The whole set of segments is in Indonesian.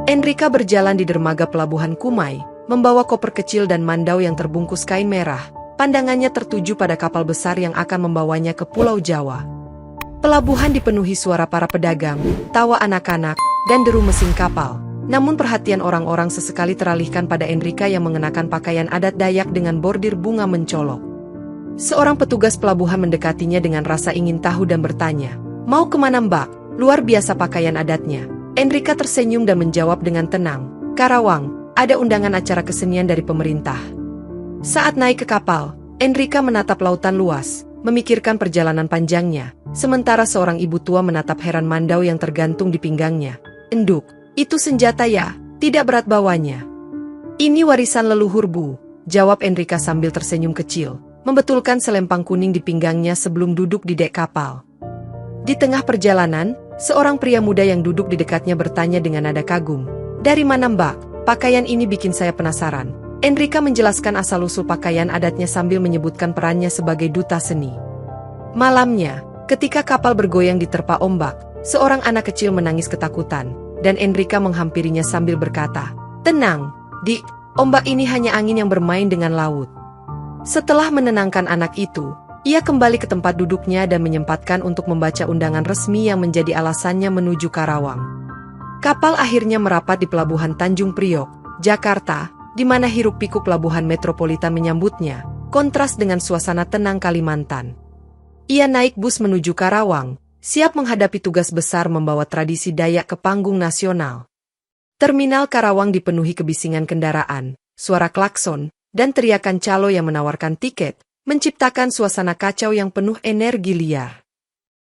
Enrika berjalan di dermaga pelabuhan Kumai, membawa koper kecil dan mandau yang terbungkus kain merah. Pandangannya tertuju pada kapal besar yang akan membawanya ke Pulau Jawa. Pelabuhan dipenuhi suara para pedagang, tawa anak-anak, dan deru mesin kapal. Namun perhatian orang-orang sesekali teralihkan pada Enrika yang mengenakan pakaian adat Dayak dengan bordir bunga mencolok. Seorang petugas pelabuhan mendekatinya dengan rasa ingin tahu dan bertanya, "Mau kemana Mbak?" Luar biasa pakaian adatnya. Enrika tersenyum dan menjawab dengan tenang, "Karawang, ada undangan acara kesenian dari pemerintah." Saat naik ke kapal, Enrika menatap lautan luas, memikirkan perjalanan panjangnya, sementara seorang ibu tua menatap heran mandau yang tergantung di pinggangnya. "Enduk, itu senjata ya, tidak berat bawanya." "Ini warisan leluhur Bu," jawab Enrika sambil tersenyum kecil, membetulkan selempang kuning di pinggangnya sebelum duduk di dek kapal. Di tengah perjalanan, seorang pria muda yang duduk di dekatnya bertanya dengan nada kagum, "Dari mana Mbak? Pakaian ini bikin saya penasaran." Enrika menjelaskan asal-usul pakaian adatnya sambil menyebutkan perannya sebagai duta seni. Malamnya, ketika kapal bergoyang diterpa ombak, seorang anak kecil menangis ketakutan, dan Enrika menghampirinya sambil berkata, "Tenang, Dik, ombak ini hanya angin yang bermain dengan laut." Setelah menenangkan anak itu, ia kembali ke tempat duduknya dan menyempatkan untuk membaca undangan resmi yang menjadi alasannya menuju Karawang. Kapal akhirnya merapat di Pelabuhan Tanjung Priok, Jakarta, di mana hiruk-pikuk pelabuhan metropolitan menyambutnya, kontras dengan suasana tenang Kalimantan. Ia naik bus menuju Karawang, siap menghadapi tugas besar membawa tradisi Dayak ke panggung nasional. Terminal Karawang dipenuhi kebisingan kendaraan, suara klakson, dan teriakan calo yang menawarkan tiket, menciptakan suasana kacau yang penuh energi liar.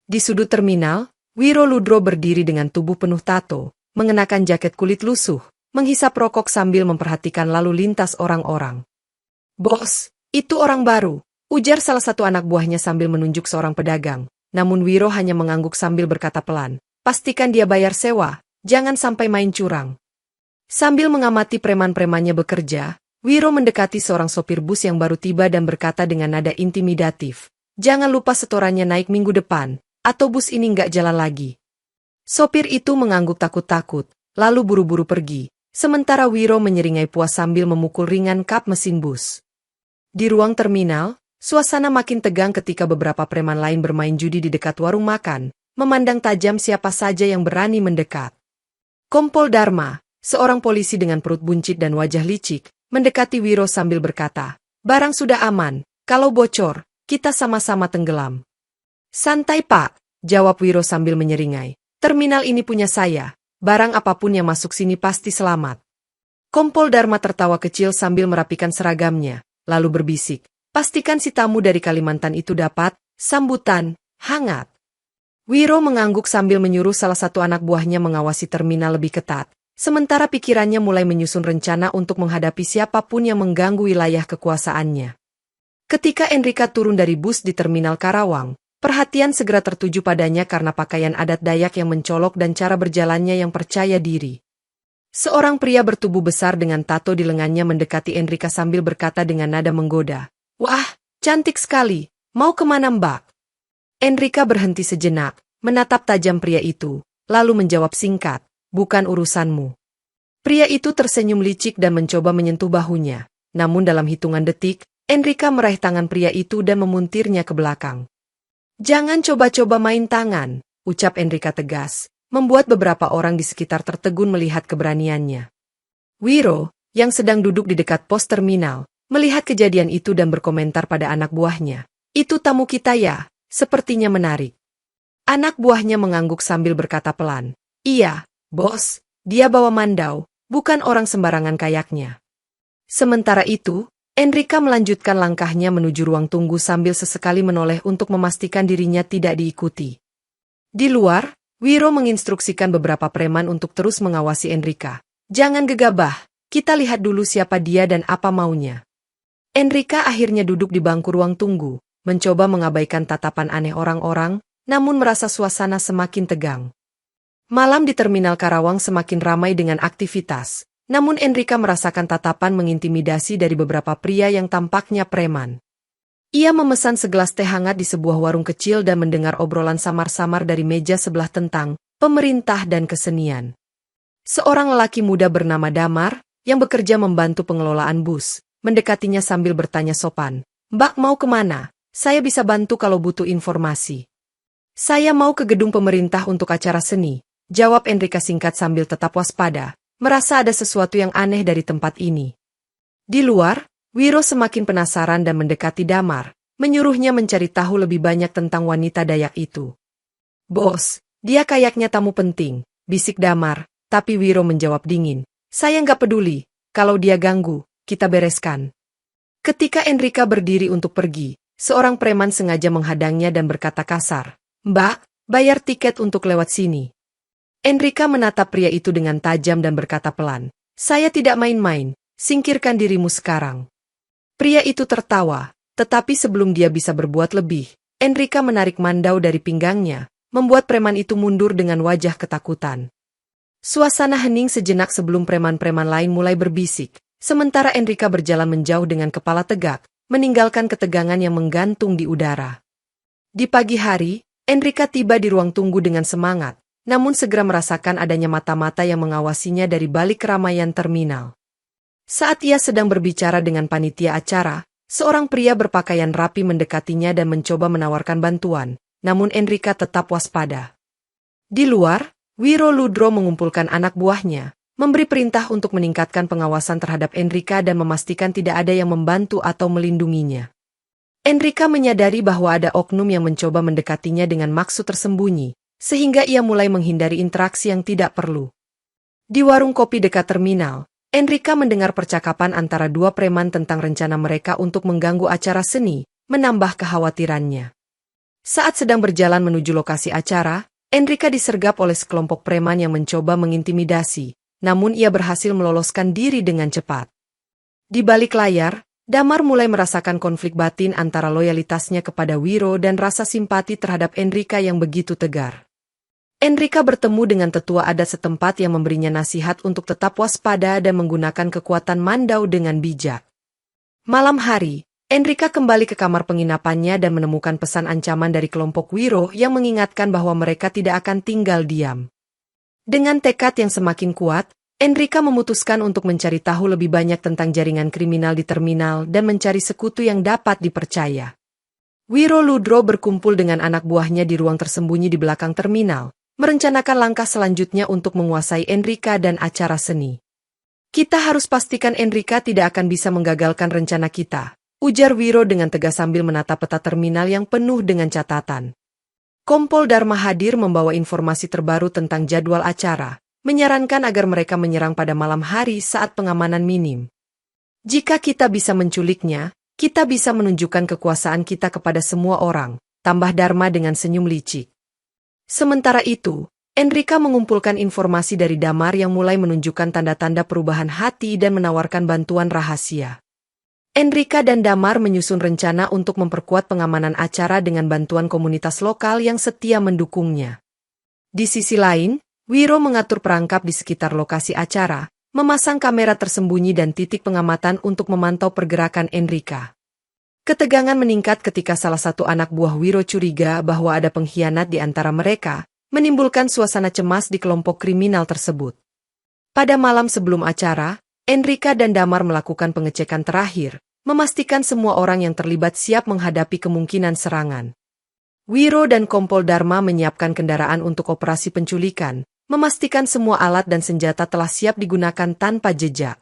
Di sudut terminal, Wiro Ludro berdiri dengan tubuh penuh tato, mengenakan jaket kulit lusuh, menghisap rokok sambil memperhatikan lalu lintas orang-orang. "Bos, itu orang baru," ujar salah satu anak buahnya sambil menunjuk seorang pedagang. Namun Wiro hanya mengangguk sambil berkata pelan, "Pastikan dia bayar sewa, jangan sampai main curang." Sambil mengamati preman-premannya bekerja, Wiro mendekati seorang sopir bus yang baru tiba dan berkata dengan nada intimidatif, "Jangan lupa setorannya naik minggu depan, atau bus ini nggak jalan lagi." Sopir itu mengangguk takut-takut, lalu buru-buru pergi. Sementara Wiro menyeringai puas sambil memukul ringan kap mesin bus. Di ruang terminal, suasana makin tegang ketika beberapa preman lain bermain judi di dekat warung makan, memandang tajam siapa saja yang berani mendekat. Kompol Dharma, seorang polisi dengan perut buncit dan wajah licik, mendekati Wiro sambil berkata, "Barang sudah aman, kalau bocor, kita sama-sama tenggelam." "Santai Pak," jawab Wiro sambil menyeringai, "terminal ini punya saya. Barang apapun yang masuk sini pasti selamat." Kompol Dharma tertawa kecil sambil merapikan seragamnya, lalu berbisik, "Pastikan si tamu dari Kalimantan itu dapat sambutan hangat." Wiro mengangguk sambil menyuruh salah satu anak buahnya mengawasi terminal lebih ketat, sementara pikirannya mulai menyusun rencana untuk menghadapi siapapun yang mengganggu wilayah kekuasaannya. Ketika Enrika turun dari bus di terminal Karawang, perhatian segera tertuju padanya karena pakaian adat Dayak yang mencolok dan cara berjalannya yang percaya diri. Seorang pria bertubuh besar dengan tato di lengannya mendekati Enrika sambil berkata dengan nada menggoda, "Wah, cantik sekali, mau kemana Mbak?" Enrika berhenti sejenak, menatap tajam pria itu, lalu menjawab singkat, "Bukan urusanmu." Pria itu tersenyum licik dan mencoba menyentuh bahunya, namun dalam hitungan detik, Enrika meraih tangan pria itu dan memuntirnya ke belakang. "Jangan coba-coba main tangan," ucap Enrika tegas, membuat beberapa orang di sekitar tertegun melihat keberaniannya. Wiro, yang sedang duduk di dekat pos terminal, melihat kejadian itu dan berkomentar pada anak buahnya, "Itu tamu kita ya, sepertinya menarik." Anak buahnya mengangguk sambil berkata pelan, "Iya, bos, dia bawa mandau, bukan orang sembarangan kayaknya." Sementara itu, Enrika melanjutkan langkahnya menuju ruang tunggu sambil sesekali menoleh untuk memastikan dirinya tidak diikuti. Di luar, Wiro menginstruksikan beberapa preman untuk terus mengawasi Enrika. "Jangan gegabah, kita lihat dulu siapa dia dan apa maunya." Enrika akhirnya duduk di bangku ruang tunggu, mencoba mengabaikan tatapan aneh orang-orang, namun merasa suasana semakin tegang. Malam di terminal Karawang semakin ramai dengan aktivitas. Namun Enrika merasakan tatapan mengintimidasi dari beberapa pria yang tampaknya preman. Ia memesan segelas teh hangat di sebuah warung kecil dan mendengar obrolan samar-samar dari meja sebelah tentang pemerintah dan kesenian. Seorang lelaki muda bernama Damar, yang bekerja membantu pengelolaan bus, mendekatinya sambil bertanya sopan. "Mbak mau kemana? Saya bisa bantu kalau butuh informasi." "Saya mau ke gedung pemerintah untuk acara seni," jawab Enrika singkat sambil tetap waspada, merasa ada sesuatu yang aneh dari tempat ini. Di luar, Wiro semakin penasaran dan mendekati Damar, menyuruhnya mencari tahu lebih banyak tentang wanita Dayak itu. "Bos, dia kayaknya tamu penting," bisik Damar, tapi Wiro menjawab dingin. "Saya nggak peduli, kalau dia ganggu, kita bereskan." Ketika Enrika berdiri untuk pergi, seorang preman sengaja menghadangnya dan berkata kasar, "Mbak, bayar tiket untuk lewat sini." Enrika menatap pria itu dengan tajam dan berkata pelan, "Saya tidak main-main, singkirkan dirimu sekarang." Pria itu tertawa. Tetapi sebelum dia bisa berbuat lebih, Enrika menarik mandau dari pinggangnya, membuat preman itu mundur dengan wajah ketakutan. Suasana hening sejenak sebelum preman-preman lain mulai berbisik, sementara Enrika berjalan menjauh dengan kepala tegak, meninggalkan ketegangan yang menggantung di udara. Di pagi hari, Enrika tiba di ruang tunggu dengan semangat, namun segera merasakan adanya mata-mata yang mengawasinya dari balik keramaian terminal. Saat ia sedang berbicara dengan panitia acara, seorang pria berpakaian rapi mendekatinya dan mencoba menawarkan bantuan, namun Enrika tetap waspada. Di luar, Wiro Ludro mengumpulkan anak buahnya, memberi perintah untuk meningkatkan pengawasan terhadap Enrika dan memastikan tidak ada yang membantu atau melindunginya. Enrika menyadari bahwa ada oknum yang mencoba mendekatinya dengan maksud tersembunyi, sehingga ia mulai menghindari interaksi yang tidak perlu. Di warung kopi dekat terminal, Enrika mendengar percakapan antara dua preman tentang rencana mereka untuk mengganggu acara seni, menambah kekhawatirannya. Saat sedang berjalan menuju lokasi acara, Enrika disergap oleh sekelompok preman yang mencoba mengintimidasi, namun ia berhasil meloloskan diri dengan cepat. Di balik layar, Damar mulai merasakan konflik batin antara loyalitasnya kepada Wiro dan rasa simpati terhadap Enrika yang begitu tegar. Enrika bertemu dengan tetua adat setempat yang memberinya nasihat untuk tetap waspada dan menggunakan kekuatan mandau dengan bijak. Malam hari, Enrika kembali ke kamar penginapannya dan menemukan pesan ancaman dari kelompok Wiro yang mengingatkan bahwa mereka tidak akan tinggal diam. Dengan tekad yang semakin kuat, Enrika memutuskan untuk mencari tahu lebih banyak tentang jaringan kriminal di terminal dan mencari sekutu yang dapat dipercaya. Wiro Ludro berkumpul dengan anak buahnya di ruang tersembunyi di belakang terminal, merencanakan langkah selanjutnya untuk menguasai Enrika dan acara seni. "Kita harus pastikan Enrika tidak akan bisa menggagalkan rencana kita," ujar Wiro dengan tegas sambil menatap peta terminal yang penuh dengan catatan. Kompol Dharma hadir membawa informasi terbaru tentang jadwal acara, menyarankan agar mereka menyerang pada malam hari saat pengamanan minim. "Jika kita bisa menculiknya, kita bisa menunjukkan kekuasaan kita kepada semua orang," tambah Dharma dengan senyum licik. Sementara itu, Enrika mengumpulkan informasi dari Damar yang mulai menunjukkan tanda-tanda perubahan hati dan menawarkan bantuan rahasia. Enrika dan Damar menyusun rencana untuk memperkuat pengamanan acara dengan bantuan komunitas lokal yang setia mendukungnya. Di sisi lain, Wiro mengatur perangkap di sekitar lokasi acara, memasang kamera tersembunyi dan titik pengamatan untuk memantau pergerakan Enrika. Ketegangan meningkat ketika salah satu anak buah Wiro curiga bahwa ada pengkhianat di antara mereka, menimbulkan suasana cemas di kelompok kriminal tersebut. Pada malam sebelum acara, Enrika dan Damar melakukan pengecekan terakhir, memastikan semua orang yang terlibat siap menghadapi kemungkinan serangan. Wiro dan Kompol Dharma menyiapkan kendaraan untuk operasi penculikan, memastikan semua alat dan senjata telah siap digunakan tanpa jejak.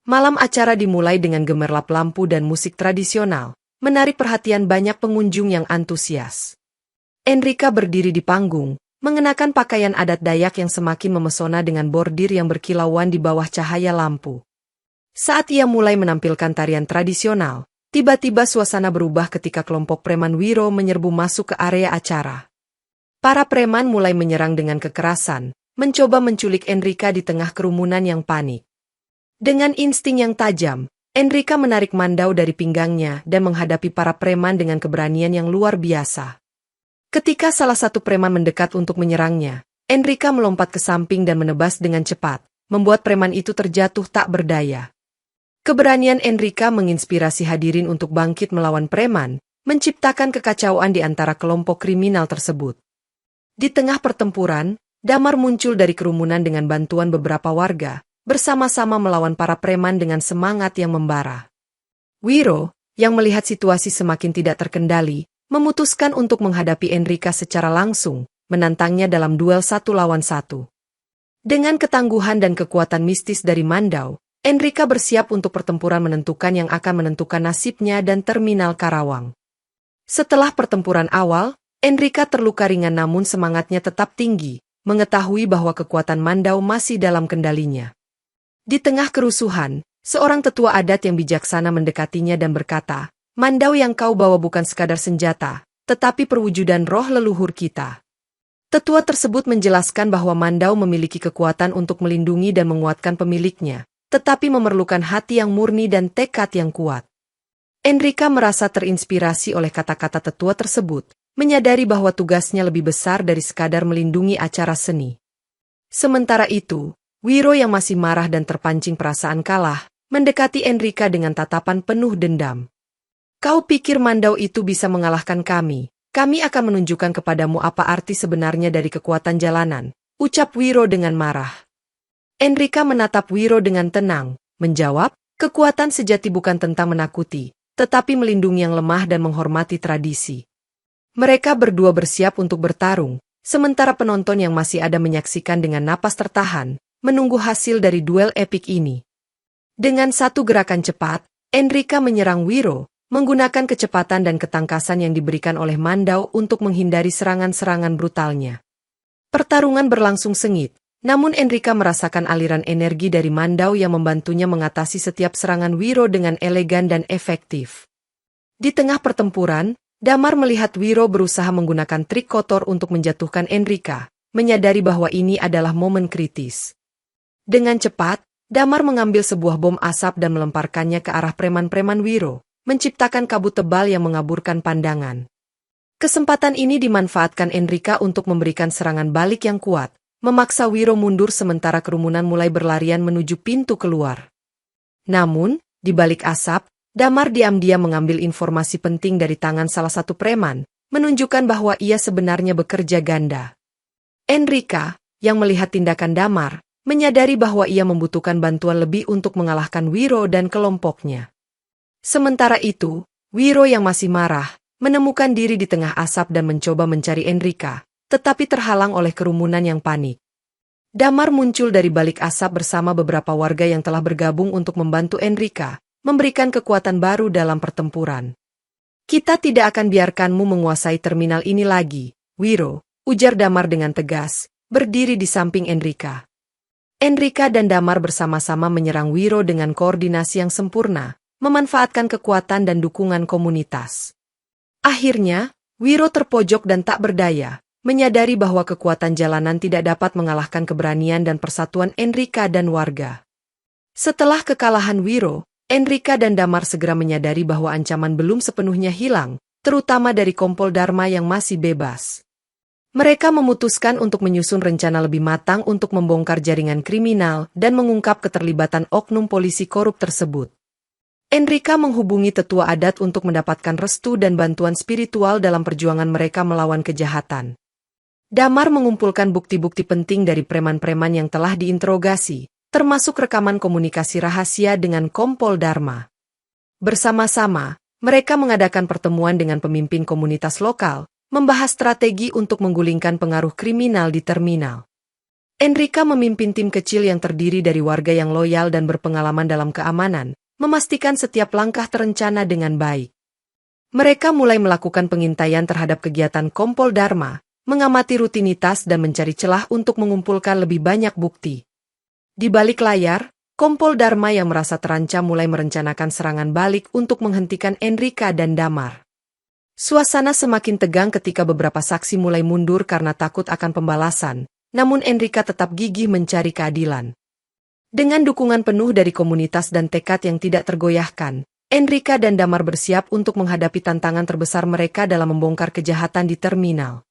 Malam acara dimulai dengan gemerlap lampu dan musik tradisional, menarik perhatian banyak pengunjung yang antusias. Enrika berdiri di panggung, mengenakan pakaian adat Dayak yang semakin memesona dengan bordir yang berkilauan di bawah cahaya lampu. Saat ia mulai menampilkan tarian tradisional, tiba-tiba suasana berubah ketika kelompok preman Wiro menyerbu masuk ke area acara. Para preman mulai menyerang dengan kekerasan, mencoba menculik Enrika di tengah kerumunan yang panik. Dengan insting yang tajam, Enrika menarik mandau dari pinggangnya dan menghadapi para preman dengan keberanian yang luar biasa. Ketika salah satu preman mendekat untuk menyerangnya, Enrika melompat ke samping dan menebas dengan cepat, membuat preman itu terjatuh tak berdaya. Keberanian Enrika menginspirasi hadirin untuk bangkit melawan preman, menciptakan kekacauan di antara kelompok kriminal tersebut. Di tengah pertempuran, Damar muncul dari kerumunan dengan bantuan beberapa warga, bersama-sama melawan para preman dengan semangat yang membara. Wiro, yang melihat situasi semakin tidak terkendali, memutuskan untuk menghadapi Enrika secara langsung, menantangnya dalam duel 1 lawan 1. Dengan ketangguhan dan kekuatan mistis dari Mandau, Enrika bersiap untuk pertempuran menentukan yang akan menentukan nasibnya dan Terminal Karawang. Setelah pertempuran awal, Enrika terluka ringan namun semangatnya tetap tinggi, mengetahui bahwa kekuatan Mandau masih dalam kendalinya. Di tengah kerusuhan, seorang tetua adat yang bijaksana mendekatinya dan berkata, "Mandau yang kau bawa bukan sekadar senjata, tetapi perwujudan roh leluhur kita." Tetua tersebut menjelaskan bahwa Mandau memiliki kekuatan untuk melindungi dan menguatkan pemiliknya, tetapi memerlukan hati yang murni dan tekad yang kuat. Enrika merasa terinspirasi oleh kata-kata tetua tersebut, menyadari bahwa tugasnya lebih besar dari sekadar melindungi acara seni. Sementara itu, Wiro yang masih marah dan terpancing perasaan kalah, mendekati Enrika dengan tatapan penuh dendam. "Kau pikir Mandau itu bisa mengalahkan kami? Kami akan menunjukkan kepadamu apa arti sebenarnya dari kekuatan jalanan," ucap Wiro dengan marah. Enrika menatap Wiro dengan tenang, menjawab, "Kekuatan sejati bukan tentang menakuti, tetapi melindungi yang lemah dan menghormati tradisi." Mereka berdua bersiap untuk bertarung, sementara penonton yang masih ada menyaksikan dengan napas tertahan, menunggu hasil dari duel epik ini. Dengan satu gerakan cepat, Enrika menyerang Wiro, menggunakan kecepatan dan ketangkasan yang diberikan oleh Mandau untuk menghindari serangan-serangan brutalnya. Pertarungan berlangsung sengit, namun Enrika merasakan aliran energi dari Mandau yang membantunya mengatasi setiap serangan Wiro dengan elegan dan efektif. Di tengah pertempuran, Damar melihat Wiro berusaha menggunakan trik kotor untuk menjatuhkan Enrika, menyadari bahwa ini adalah momen kritis. Dengan cepat, Damar mengambil sebuah bom asap dan melemparkannya ke arah preman-preman Wiro, menciptakan kabut tebal yang mengaburkan pandangan. Kesempatan ini dimanfaatkan Enrika untuk memberikan serangan balik yang kuat, memaksa Wiro mundur sementara kerumunan mulai berlarian menuju pintu keluar. Namun, di balik asap, Damar diam-diam mengambil informasi penting dari tangan salah satu preman, menunjukkan bahwa ia sebenarnya bekerja ganda. Enrika, yang melihat tindakan Damar, menyadari bahwa ia membutuhkan bantuan lebih untuk mengalahkan Wiro dan kelompoknya. Sementara itu, Wiro yang masih marah, menemukan diri di tengah asap dan mencoba mencari Enrika, tetapi terhalang oleh kerumunan yang panik. Damar muncul dari balik asap bersama beberapa warga yang telah bergabung untuk membantu Enrika, memberikan kekuatan baru dalam pertempuran. "Kita tidak akan biarkanmu menguasai terminal ini lagi, Wiro," ujar Damar dengan tegas, berdiri di samping Enrika. Enrika dan Damar bersama-sama menyerang Wiro dengan koordinasi yang sempurna, memanfaatkan kekuatan dan dukungan komunitas. Akhirnya, Wiro terpojok dan tak berdaya, menyadari bahwa kekuatan jalanan tidak dapat mengalahkan keberanian dan persatuan Enrika dan warga. Setelah kekalahan Wiro, Enrika dan Damar segera menyadari bahwa ancaman belum sepenuhnya hilang, terutama dari Kompol Dharma yang masih bebas. Mereka memutuskan untuk menyusun rencana lebih matang untuk membongkar jaringan kriminal dan mengungkap keterlibatan oknum polisi korup tersebut. Enrika menghubungi tetua adat untuk mendapatkan restu dan bantuan spiritual dalam perjuangan mereka melawan kejahatan. Damar mengumpulkan bukti-bukti penting dari preman-preman yang telah diinterogasi, termasuk rekaman komunikasi rahasia dengan Kompol Dharma. Bersama-sama, mereka mengadakan pertemuan dengan pemimpin komunitas lokal, membahas strategi untuk menggulingkan pengaruh kriminal di terminal. Enrika memimpin tim kecil yang terdiri dari warga yang loyal dan berpengalaman dalam keamanan, memastikan setiap langkah terencana dengan baik. Mereka mulai melakukan pengintaian terhadap kegiatan Kompol Dharma, mengamati rutinitas dan mencari celah untuk mengumpulkan lebih banyak bukti. Di balik layar, Kompol Dharma yang merasa terancam mulai merencanakan serangan balik untuk menghentikan Enrika dan Damar. Suasana semakin tegang ketika beberapa saksi mulai mundur karena takut akan pembalasan, namun Enrika tetap gigih mencari keadilan. Dengan dukungan penuh dari komunitas dan tekad yang tidak tergoyahkan, Enrika dan Damar bersiap untuk menghadapi tantangan terbesar mereka dalam membongkar kejahatan di terminal.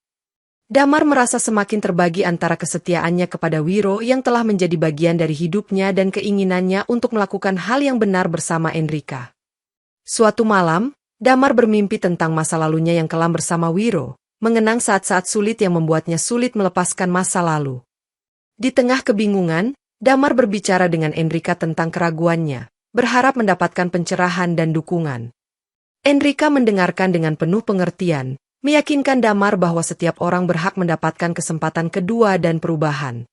Damar merasa semakin terbagi antara kesetiaannya kepada Wiro yang telah menjadi bagian dari hidupnya dan keinginannya untuk melakukan hal yang benar bersama Enrika. Suatu malam, Damar bermimpi tentang masa lalunya yang kelam bersama Wiro, mengenang saat-saat sulit yang membuatnya sulit melepaskan masa lalu. Di tengah kebingungan, Damar berbicara dengan Enrika tentang keraguannya, berharap mendapatkan pencerahan dan dukungan. Enrika mendengarkan dengan penuh pengertian, meyakinkan Damar bahwa setiap orang berhak mendapatkan kesempatan kedua dan perubahan.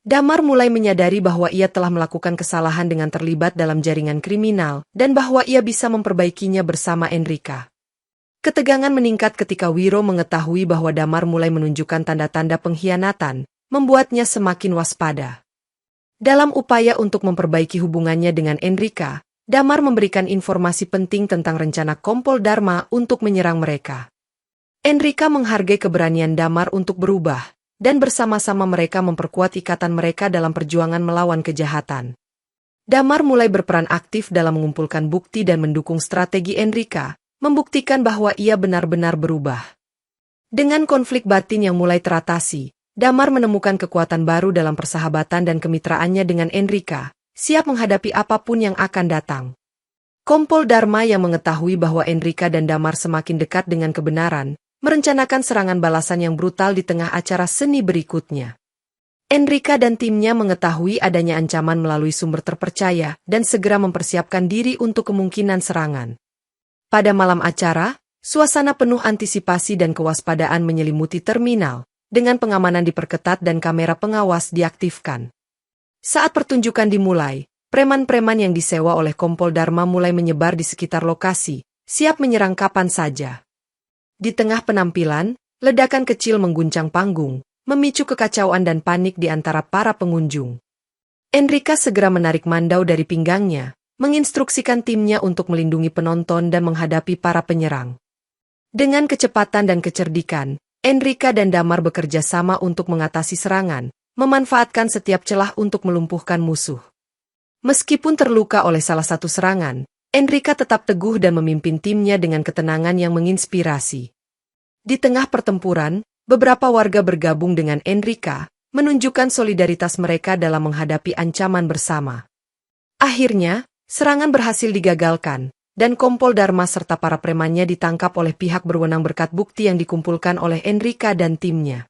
Damar mulai menyadari bahwa ia telah melakukan kesalahan dengan terlibat dalam jaringan kriminal dan bahwa ia bisa memperbaikinya bersama Enrika. Ketegangan meningkat ketika Wiro mengetahui bahwa Damar mulai menunjukkan tanda-tanda pengkhianatan, membuatnya semakin waspada. Dalam upaya untuk memperbaiki hubungannya dengan Enrika, Damar memberikan informasi penting tentang rencana Kompol Dharma untuk menyerang mereka. Enrika menghargai keberanian Damar untuk berubah, dan bersama-sama mereka memperkuat ikatan mereka dalam perjuangan melawan kejahatan. Damar mulai berperan aktif dalam mengumpulkan bukti dan mendukung strategi Enrika, membuktikan bahwa ia benar-benar berubah. Dengan konflik batin yang mulai teratasi, Damar menemukan kekuatan baru dalam persahabatan dan kemitraannya dengan Enrika, siap menghadapi apapun yang akan datang. Kompol Dharma yang mengetahui bahwa Enrika dan Damar semakin dekat dengan kebenaran, merencanakan serangan balasan yang brutal di tengah acara seni berikutnya. Enrika dan timnya mengetahui adanya ancaman melalui sumber terpercaya dan segera mempersiapkan diri untuk kemungkinan serangan. Pada malam acara, suasana penuh antisipasi dan kewaspadaan menyelimuti terminal, dengan pengamanan diperketat dan kamera pengawas diaktifkan. Saat pertunjukan dimulai, preman-preman yang disewa oleh Kompol Dharma mulai menyebar di sekitar lokasi, siap menyerang kapan saja. Di tengah penampilan, ledakan kecil mengguncang panggung, memicu kekacauan dan panik di antara para pengunjung. Enrika segera menarik Mandau dari pinggangnya, menginstruksikan timnya untuk melindungi penonton dan menghadapi para penyerang. Dengan kecepatan dan kecerdikan, Enrika dan Damar bekerja sama untuk mengatasi serangan, memanfaatkan setiap celah untuk melumpuhkan musuh. Meskipun terluka oleh salah satu serangan, Enrika tetap teguh dan memimpin timnya dengan ketenangan yang menginspirasi. Di tengah pertempuran, beberapa warga bergabung dengan Enrika, menunjukkan solidaritas mereka dalam menghadapi ancaman bersama. Akhirnya, serangan berhasil digagalkan, dan Kompol Dharma serta para premannya ditangkap oleh pihak berwenang berkat bukti yang dikumpulkan oleh Enrika dan timnya.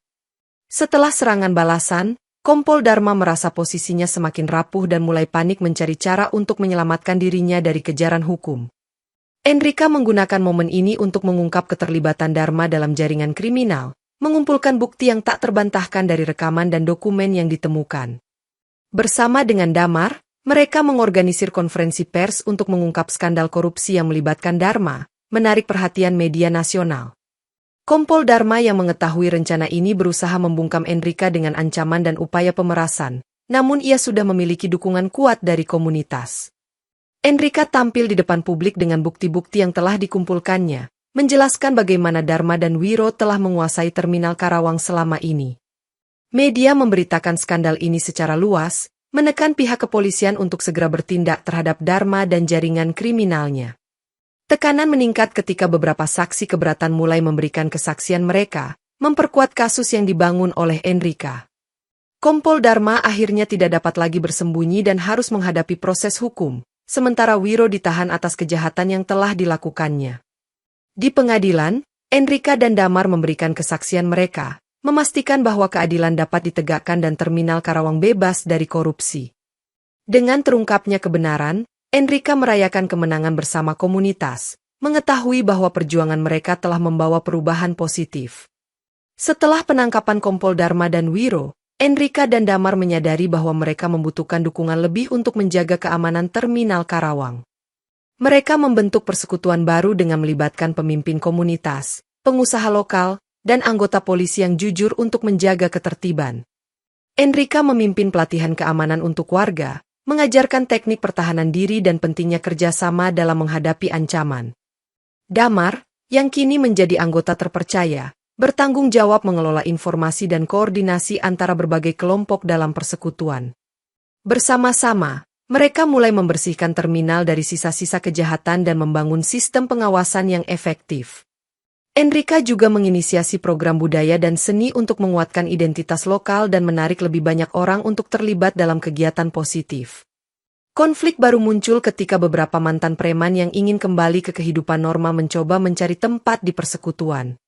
Setelah serangan balasan, Kompol Dharma merasa posisinya semakin rapuh dan mulai panik mencari cara untuk menyelamatkan dirinya dari kejaran hukum. Enrika menggunakan momen ini untuk mengungkap keterlibatan Dharma dalam jaringan kriminal, mengumpulkan bukti yang tak terbantahkan dari rekaman dan dokumen yang ditemukan. Bersama dengan Damar, mereka mengorganisir konferensi pers untuk mengungkap skandal korupsi yang melibatkan Dharma, menarik perhatian media nasional. Kompol Dharma yang mengetahui rencana ini berusaha membungkam Enrika dengan ancaman dan upaya pemerasan, namun ia sudah memiliki dukungan kuat dari komunitas. Enrika tampil di depan publik dengan bukti-bukti yang telah dikumpulkannya, menjelaskan bagaimana Dharma dan Wiro telah menguasai terminal Karawang selama ini. Media memberitakan skandal ini secara luas, menekan pihak kepolisian untuk segera bertindak terhadap Dharma dan jaringan kriminalnya. Tekanan meningkat ketika beberapa saksi keberatan mulai memberikan kesaksian mereka, memperkuat kasus yang dibangun oleh Enrika. Kompol Dharma akhirnya tidak dapat lagi bersembunyi dan harus menghadapi proses hukum, sementara Wiro ditahan atas kejahatan yang telah dilakukannya. Di pengadilan, Enrika dan Damar memberikan kesaksian mereka, memastikan bahwa keadilan dapat ditegakkan dan terminal Karawang bebas dari korupsi. Dengan terungkapnya kebenaran, Enrika merayakan kemenangan bersama komunitas, mengetahui bahwa perjuangan mereka telah membawa perubahan positif. Setelah penangkapan Kompol Dharma dan Wiro, Enrika dan Damar menyadari bahwa mereka membutuhkan dukungan lebih untuk menjaga keamanan terminal Karawang. Mereka membentuk persekutuan baru dengan melibatkan pemimpin komunitas, pengusaha lokal, dan anggota polisi yang jujur untuk menjaga ketertiban. Enrika memimpin pelatihan keamanan untuk warga, mengajarkan teknik pertahanan diri dan pentingnya kerjasama dalam menghadapi ancaman. Damar, yang kini menjadi anggota terpercaya, bertanggung jawab mengelola informasi dan koordinasi antara berbagai kelompok dalam persekutuan. Bersama-sama, mereka mulai membersihkan terminal dari sisa-sisa kejahatan dan membangun sistem pengawasan yang efektif. Enrika juga menginisiasi program budaya dan seni untuk menguatkan identitas lokal dan menarik lebih banyak orang untuk terlibat dalam kegiatan positif. Konflik baru muncul ketika beberapa mantan preman yang ingin kembali ke kehidupan normal mencoba mencari tempat di persekutuan.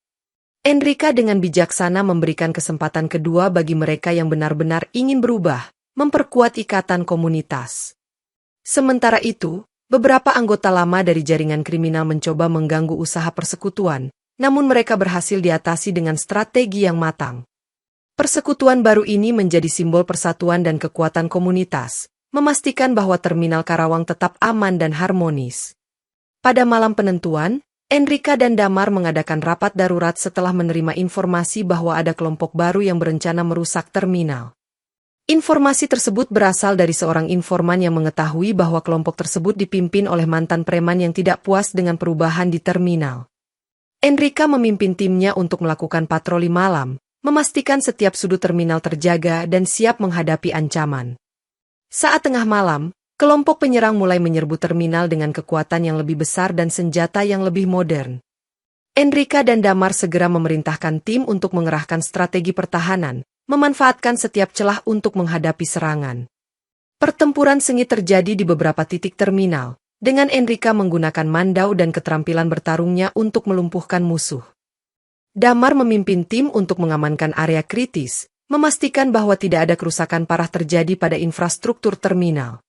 Enrica dengan bijaksana memberikan kesempatan kedua bagi mereka yang benar-benar ingin berubah, memperkuat ikatan komunitas. Sementara itu, beberapa anggota lama dari jaringan kriminal mencoba mengganggu usaha persekutuan, namun mereka berhasil diatasi dengan strategi yang matang. Persekutuan baru ini menjadi simbol persatuan dan kekuatan komunitas, memastikan bahwa Terminal Karawang tetap aman dan harmonis. Pada malam penentuan, Enrica dan Damar mengadakan rapat darurat setelah menerima informasi bahwa ada kelompok baru yang berencana merusak terminal. Informasi tersebut berasal dari seorang informan yang mengetahui bahwa kelompok tersebut dipimpin oleh mantan preman yang tidak puas dengan perubahan di terminal. Enrica memimpin timnya untuk melakukan patroli malam, memastikan setiap sudut terminal terjaga dan siap menghadapi ancaman. Saat tengah malam, kelompok penyerang mulai menyerbu terminal dengan kekuatan yang lebih besar dan senjata yang lebih modern. Enrica dan Damar segera memerintahkan tim untuk mengerahkan strategi pertahanan, memanfaatkan setiap celah untuk menghadapi serangan. Pertempuran sengit terjadi di beberapa titik terminal, dengan Enrica menggunakan mandau dan keterampilan bertarungnya untuk melumpuhkan musuh. Damar memimpin tim untuk mengamankan area kritis, memastikan bahwa tidak ada kerusakan parah terjadi pada infrastruktur terminal.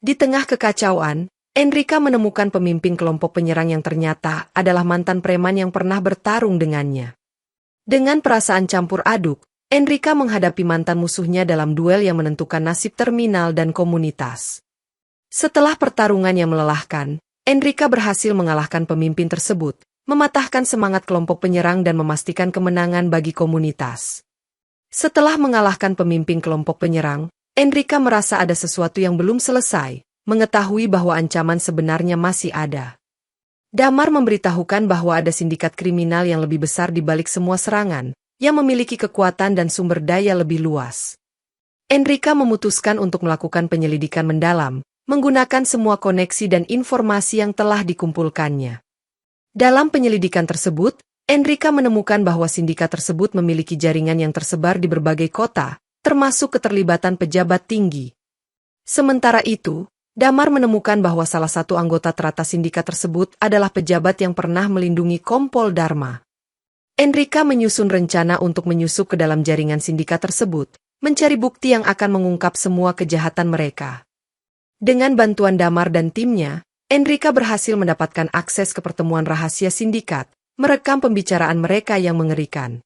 Di tengah kekacauan, Enrica menemukan pemimpin kelompok penyerang yang ternyata adalah mantan preman yang pernah bertarung dengannya. Dengan perasaan campur aduk, Enrica menghadapi mantan musuhnya dalam duel yang menentukan nasib terminal dan komunitas. Setelah pertarungan yang melelahkan, Enrica berhasil mengalahkan pemimpin tersebut, mematahkan semangat kelompok penyerang dan memastikan kemenangan bagi komunitas. Setelah mengalahkan pemimpin kelompok penyerang, Enrica merasa ada sesuatu yang belum selesai, mengetahui bahwa ancaman sebenarnya masih ada. Damar memberitahukan bahwa ada sindikat kriminal yang lebih besar di balik semua serangan, yang memiliki kekuatan dan sumber daya lebih luas. Enrica memutuskan untuk melakukan penyelidikan mendalam, menggunakan semua koneksi dan informasi yang telah dikumpulkannya. Dalam penyelidikan tersebut, Enrica menemukan bahwa sindikat tersebut memiliki jaringan yang tersebar di berbagai kota, termasuk keterlibatan pejabat tinggi. Sementara itu, Damar menemukan bahwa salah satu anggota teratas sindikat tersebut adalah pejabat yang pernah melindungi Kompol Dharma. Enrica menyusun rencana untuk menyusup ke dalam jaringan sindikat tersebut, mencari bukti yang akan mengungkap semua kejahatan mereka. Dengan bantuan Damar dan timnya, Enrica berhasil mendapatkan akses ke pertemuan rahasia sindikat, merekam pembicaraan mereka yang mengerikan.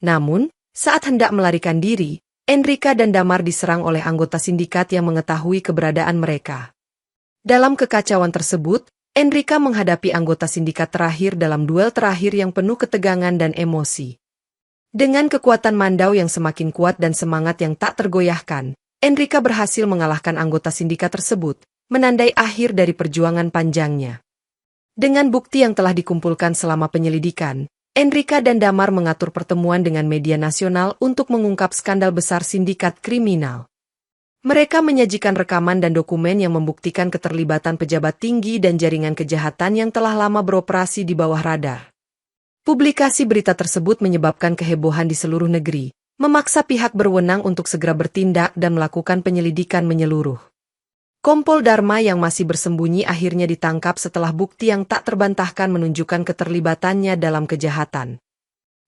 Namun, saat hendak melarikan diri, Enrica dan Damar diserang oleh anggota sindikat yang mengetahui keberadaan mereka. Dalam kekacauan tersebut, Enrica menghadapi anggota sindikat terakhir dalam duel terakhir yang penuh ketegangan dan emosi. Dengan kekuatan mandau yang semakin kuat dan semangat yang tak tergoyahkan, Enrica berhasil mengalahkan anggota sindikat tersebut, menandai akhir dari perjuangan panjangnya. Dengan bukti yang telah dikumpulkan selama penyelidikan, Enrica dan Damar mengatur pertemuan dengan media nasional untuk mengungkap skandal besar sindikat kriminal. Mereka menyajikan rekaman dan dokumen yang membuktikan keterlibatan pejabat tinggi dan jaringan kejahatan yang telah lama beroperasi di bawah radar. Publikasi berita tersebut menyebabkan kehebohan di seluruh negeri, memaksa pihak berwenang untuk segera bertindak dan melakukan penyelidikan menyeluruh. Kompol Dharma yang masih bersembunyi akhirnya ditangkap setelah bukti yang tak terbantahkan menunjukkan keterlibatannya dalam kejahatan.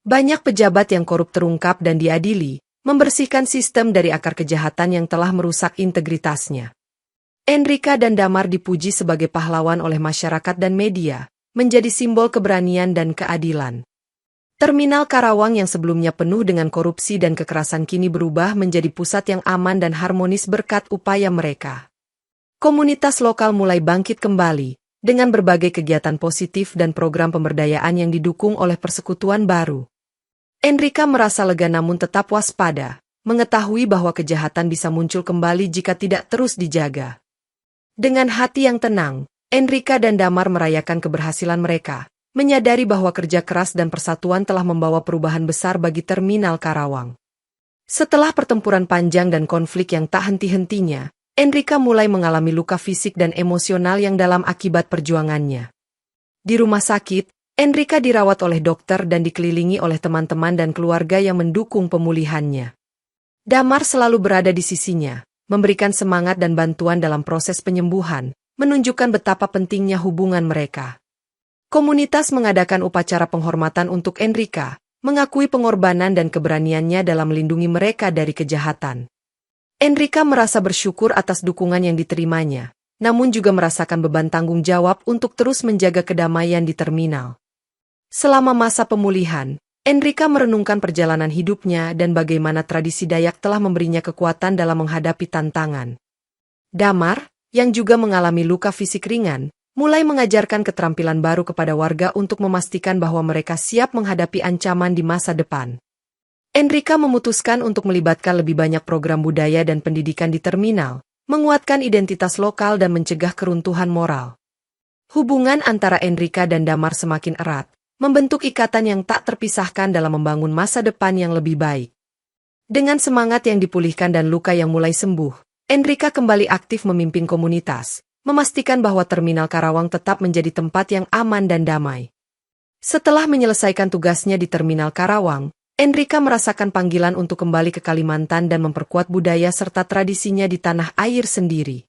Banyak pejabat yang korup terungkap dan diadili, membersihkan sistem dari akar kejahatan yang telah merusak integritasnya. Enrica dan Damar dipuji sebagai pahlawan oleh masyarakat dan media, menjadi simbol keberanian dan keadilan. Terminal Karawang yang sebelumnya penuh dengan korupsi dan kekerasan kini berubah menjadi pusat yang aman dan harmonis berkat upaya mereka. Komunitas lokal mulai bangkit kembali, dengan berbagai kegiatan positif dan program pemberdayaan yang didukung oleh persekutuan baru. Enrica merasa lega namun tetap waspada, mengetahui bahwa kejahatan bisa muncul kembali jika tidak terus dijaga. Dengan hati yang tenang, Enrica dan Damar merayakan keberhasilan mereka, menyadari bahwa kerja keras dan persatuan telah membawa perubahan besar bagi Terminal Karawang. Setelah pertempuran panjang dan konflik yang tak henti-hentinya, Enrica mulai mengalami luka fisik dan emosional yang dalam akibat perjuangannya. Di rumah sakit, Enrica dirawat oleh dokter dan dikelilingi oleh teman-teman dan keluarga yang mendukung pemulihannya. Damar selalu berada di sisinya, memberikan semangat dan bantuan dalam proses penyembuhan, menunjukkan betapa pentingnya hubungan mereka. Komunitas mengadakan upacara penghormatan untuk Enrica, mengakui pengorbanan dan keberaniannya dalam melindungi mereka dari kejahatan. Enrica merasa bersyukur atas dukungan yang diterimanya, namun juga merasakan beban tanggung jawab untuk terus menjaga kedamaian di terminal. Selama masa pemulihan, Enrica merenungkan perjalanan hidupnya dan bagaimana tradisi Dayak telah memberinya kekuatan dalam menghadapi tantangan. Damar, yang juga mengalami luka fisik ringan, mulai mengajarkan keterampilan baru kepada warga untuk memastikan bahwa mereka siap menghadapi ancaman di masa depan. Enrica memutuskan untuk melibatkan lebih banyak program budaya dan pendidikan di terminal, menguatkan identitas lokal dan mencegah keruntuhan moral. Hubungan antara Enrica dan Damar semakin erat, membentuk ikatan yang tak terpisahkan dalam membangun masa depan yang lebih baik. Dengan semangat yang dipulihkan dan luka yang mulai sembuh, Enrica kembali aktif memimpin komunitas, memastikan bahwa Terminal Karawang tetap menjadi tempat yang aman dan damai. Setelah menyelesaikan tugasnya di Terminal Karawang, Enrica merasakan panggilan untuk kembali ke Kalimantan dan memperkuat budaya serta tradisinya di tanah air sendiri.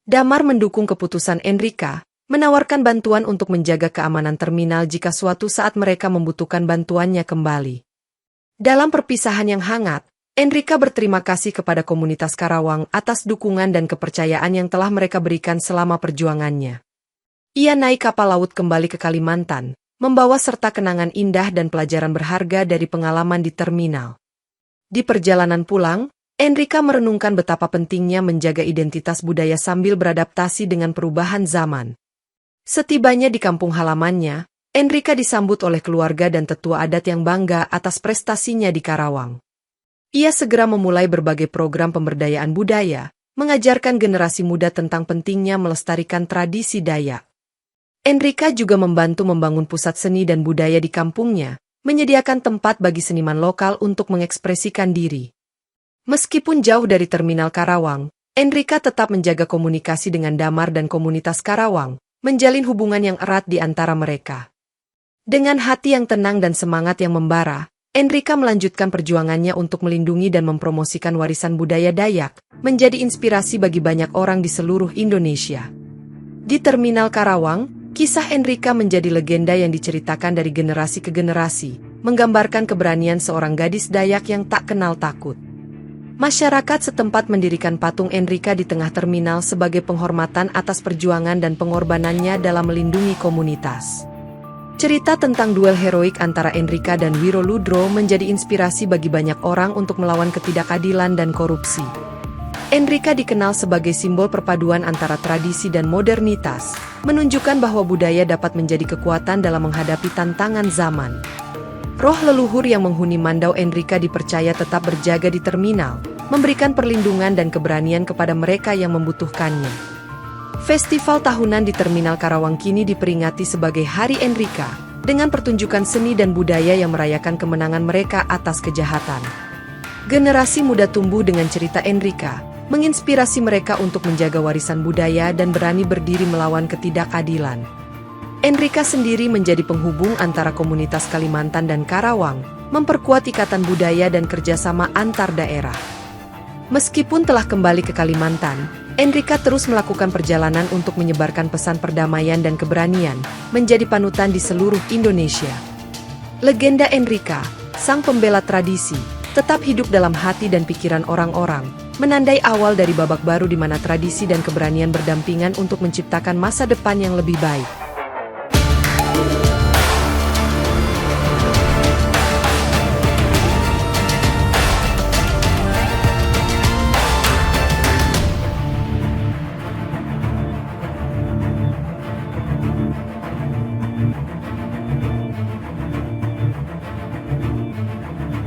Damar mendukung keputusan Enrica, menawarkan bantuan untuk menjaga keamanan terminal jika suatu saat mereka membutuhkan bantuannya kembali. Dalam perpisahan yang hangat, Enrica berterima kasih kepada komunitas Karawang atas dukungan dan kepercayaan yang telah mereka berikan selama perjuangannya. Ia naik kapal laut kembali ke Kalimantan, membawa serta kenangan indah dan pelajaran berharga dari pengalaman di terminal. Di perjalanan pulang, Enrica merenungkan betapa pentingnya menjaga identitas budaya sambil beradaptasi dengan perubahan zaman. Setibanya di kampung halamannya, Enrica disambut oleh keluarga dan tetua adat yang bangga atas prestasinya di Karawang. Ia segera memulai berbagai program pemberdayaan budaya, mengajarkan generasi muda tentang pentingnya melestarikan tradisi Dayak. Enrica juga membantu membangun pusat seni dan budaya di kampungnya, menyediakan tempat bagi seniman lokal untuk mengekspresikan diri. Meskipun jauh dari Terminal Karawang, Enrica tetap menjaga komunikasi dengan Damar dan komunitas Karawang, menjalin hubungan yang erat di antara mereka. Dengan hati yang tenang dan semangat yang membara, Enrica melanjutkan perjuangannya untuk melindungi dan mempromosikan warisan budaya Dayak, menjadi inspirasi bagi banyak orang di seluruh Indonesia. Di Terminal Karawang, kisah Enrica menjadi legenda yang diceritakan dari generasi ke generasi, menggambarkan keberanian seorang gadis Dayak yang tak kenal takut. Masyarakat setempat mendirikan patung Enrica di tengah terminal sebagai penghormatan atas perjuangan dan pengorbanannya dalam melindungi komunitas. Cerita tentang duel heroik antara Enrica dan Wiro Ludro menjadi inspirasi bagi banyak orang untuk melawan ketidakadilan dan korupsi. Enrica dikenal sebagai simbol perpaduan antara tradisi dan modernitas, menunjukkan bahwa budaya dapat menjadi kekuatan dalam menghadapi tantangan zaman. Roh leluhur yang menghuni Mandau Enrica dipercaya tetap berjaga di terminal, memberikan perlindungan dan keberanian kepada mereka yang membutuhkannya. Festival tahunan di Terminal Karawang kini diperingati sebagai Hari Enrica, dengan pertunjukan seni dan budaya yang merayakan kemenangan mereka atas kejahatan. Generasi muda tumbuh dengan cerita Enrica, menginspirasi mereka untuk menjaga warisan budaya dan berani berdiri melawan ketidakadilan. Enrica sendiri menjadi penghubung antara komunitas Kalimantan dan Karawang, memperkuat ikatan budaya dan kerjasama antar daerah. Meskipun telah kembali ke Kalimantan, Enrica terus melakukan perjalanan untuk menyebarkan pesan perdamaian dan keberanian, menjadi panutan di seluruh Indonesia. Legenda Enrica, sang pembela tradisi, tetap hidup dalam hati dan pikiran orang-orang, menandai awal dari babak baru di mana tradisi dan keberanian berdampingan untuk menciptakan masa depan yang lebih baik.